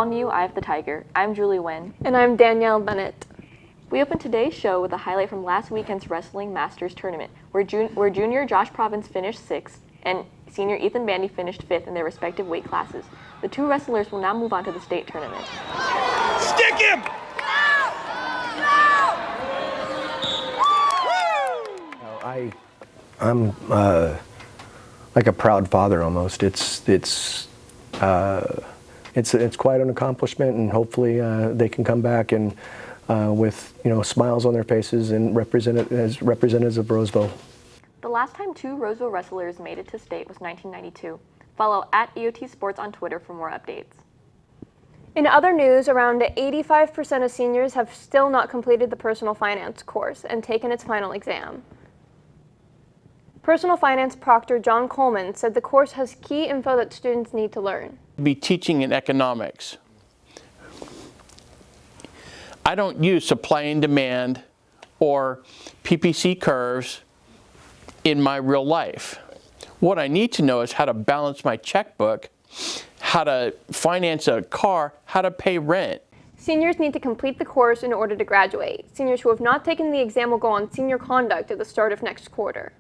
all new Eye of the Tiger. I'm Julie Nguyen. And I'm Danielle Bennett. We opened today's show with a highlight from last weekend's Wrestling Masters Tournament, where junior Josh Provins finished 6th and senior Ethan Bandy finished 5th in their respective weight classes. The two wrestlers will now move on to the state tournament. Stick him! I'm like a proud father almost. It's quite an accomplishment, and hopefully they can come back and with smiles on their faces and represent as representatives of Roseville. The last time two Roseville wrestlers made it to state was 1992. Follow @EOT Sports on Twitter for more updates. In other news, around 85% of seniors have still not completed the personal finance course and taken its final exam. Personal finance proctor John Coleman said the course has key info that students need to learn. Be teaching in economics. I don't use supply and demand or PPC curves in my real life. What I need to know is how to balance my checkbook, how to finance a car, how to pay rent. Seniors need to complete the course in order to graduate. Seniors who have not taken the exam will go on senior conduct at the start of next quarter.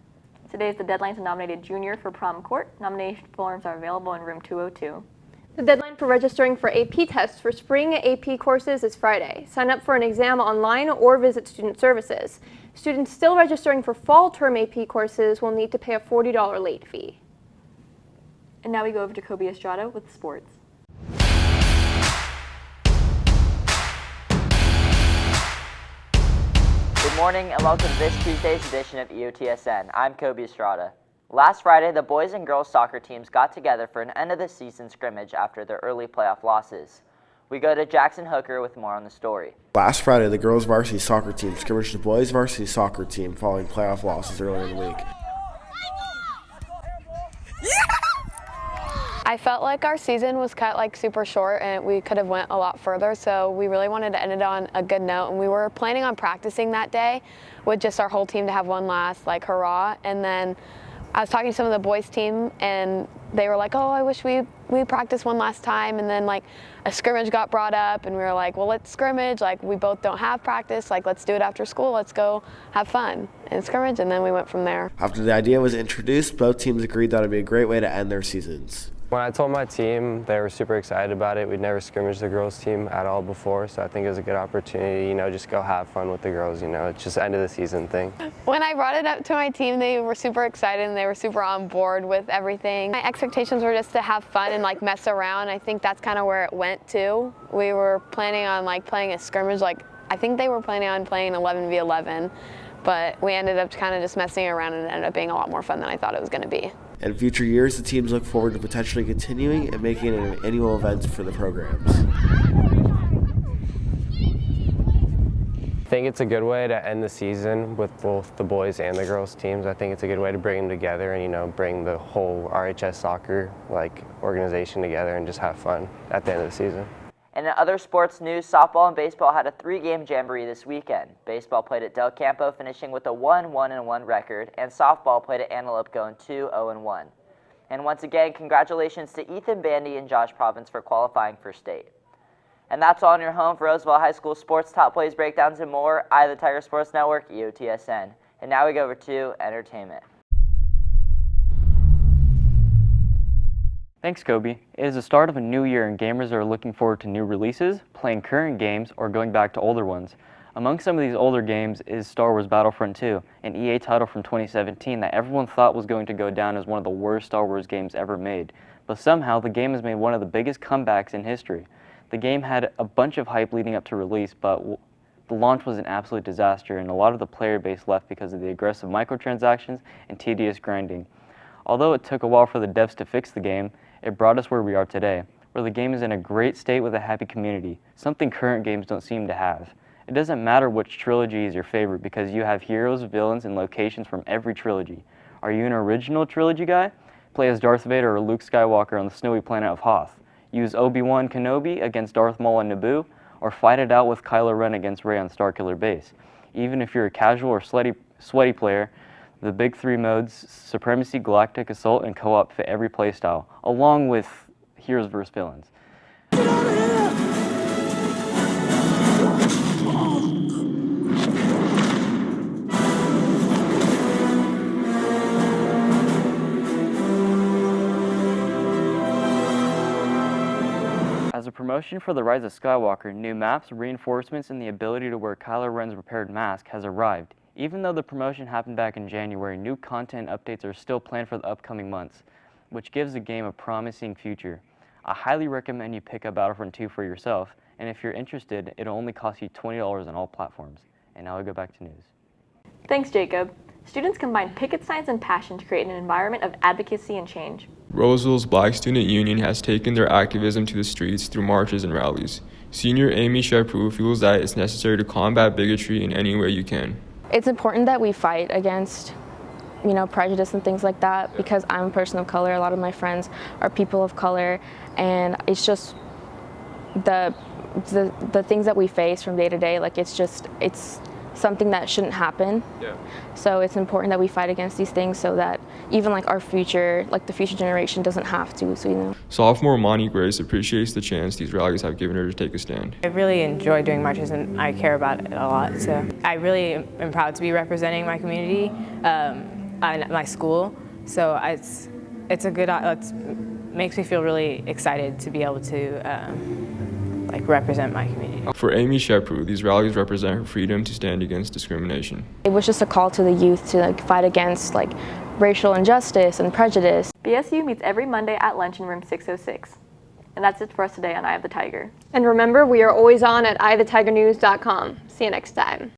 Today is the deadline to nominate a junior for prom court. Nomination forms are available in room 202. The deadline for registering for AP tests for spring AP courses is Friday. Sign up for an exam online or visit Student Services. Students still registering for fall term AP courses will need to pay a $40 late fee. And now we go over to Kobe Estrada with sports. Good morning and welcome to this Tuesday's edition of EOTSN. I'm Kobe Estrada. Last Friday, the boys and girls soccer teams got together for an end-of-the-season scrimmage after their early playoff losses. We go to Jackson Hooker with more on the story. Last Friday, the girls varsity soccer team scrimmaged the boys varsity soccer team following playoff losses earlier in the week. I felt like our season was cut super short and we could have went a lot further, so we really wanted to end it on a good note, and we were planning on practicing that day with just our whole team to have one last hurrah. And then I was talking to some of the boys team and they were like, oh, I wish we practiced one last time. And then a scrimmage got brought up and we were like, well, let's scrimmage. We both don't have practice. Let's do it after school. Let's go have fun and scrimmage. And then we went from there. After the idea was introduced, both teams agreed that it would be a great way to end their seasons. When I told my team, they were super excited about it. We'd never scrimmaged the girls team at all before, so I think it was a good opportunity, just go have fun with the girls, it's just end of the season thing. When I brought it up to my team, they were super excited and they were super on board with everything. My expectations were just to have fun and mess around. I think that's kind of where it went to. We were planning on playing a scrimmage, I think they were planning on playing 11v11, but we ended up kind of just messing around and it ended up being a lot more fun than I thought it was going to be. In future years, the teams look forward to potentially continuing and making it an annual event for the programs. I think it's a good way to end the season with both the boys and the girls teams. I think it's a good way to bring them together and, bring the whole RHS soccer organization together and just have fun at the end of the season. And in other sports news, softball and baseball had a 3-game jamboree this weekend. Baseball played at Del Campo, finishing with a 1-1-1 record, and softball played at Antelope, going 2-0-1. And once again, congratulations to Ethan Bandy and Josh Provins for qualifying for state. And that's all in your home for Roosevelt High School sports, top plays, breakdowns, and more. Eye of the Tiger Sports Network, EOTSN. And now we go over to entertainment. Thanks, Kobe. It is the start of a new year and gamers are looking forward to new releases, playing current games, or going back to older ones. Among some of these older games is Star Wars Battlefront 2, an EA title from 2017 that everyone thought was going to go down as one of the worst Star Wars games ever made. But somehow, the game has made one of the biggest comebacks in history. The game had a bunch of hype leading up to release, but the launch was an absolute disaster and a lot of the player base left because of the aggressive microtransactions and tedious grinding. Although it took a while for the devs to fix the game, it brought us where we are today, where the game is in a great state with a happy community, something current games don't seem to have. It doesn't matter which trilogy is your favorite because you have heroes, villains, and locations from every trilogy. Are you an original trilogy guy? Play as Darth Vader or Luke Skywalker on the snowy planet of Hoth. Use Obi-Wan Kenobi against Darth Maul on Naboo, or fight it out with Kylo Ren against Rey on Starkiller Base. Even if you're a casual or sweaty player, the big three modes, Supremacy, Galactic Assault, and Co-op fit every playstyle, along with Heroes vs. Villains. Get out of here! promotion for The Rise of Skywalker, new maps, reinforcements, and the ability to wear Kylo Ren's repaired mask has arrived. Even though the promotion happened back in January, new content updates are still planned for the upcoming months, which gives the game a promising future. I highly recommend you pick up Battlefront 2 for yourself, and if you're interested, it'll only cost you $20 on all platforms. And now we go back to news. Thanks, Jacob. Students combine picket signs and passion to create an environment of advocacy and change. Roseville's Black Student Union has taken their activism to the streets through marches and rallies. Senior Amy Shepru feels that it's necessary to combat bigotry in any way you can. It's important that we fight against, prejudice and things like that, because I'm a person of color. A lot of my friends are people of color, and it's just the things that we face from day to day. Like it's something that shouldn't happen. Yeah. So it's important that we fight against these things so that even our future, the future generation doesn't have to. So Sophomore Monty Grace appreciates the chance these rallies have given her to take a stand. I really enjoy doing marches and I care about it a lot. So I really am proud to be representing my community and my school. So it's a good, makes me feel really excited to be able to represent my community. For Amy Shepru, these rallies represent her freedom to stand against discrimination. It was just a call to the youth to fight against racial injustice and prejudice. BSU meets every Monday at lunch in room 606. And that's it for us today on Eye of the Tiger. And remember, we are always on at eyethetigernews.com. See you next time.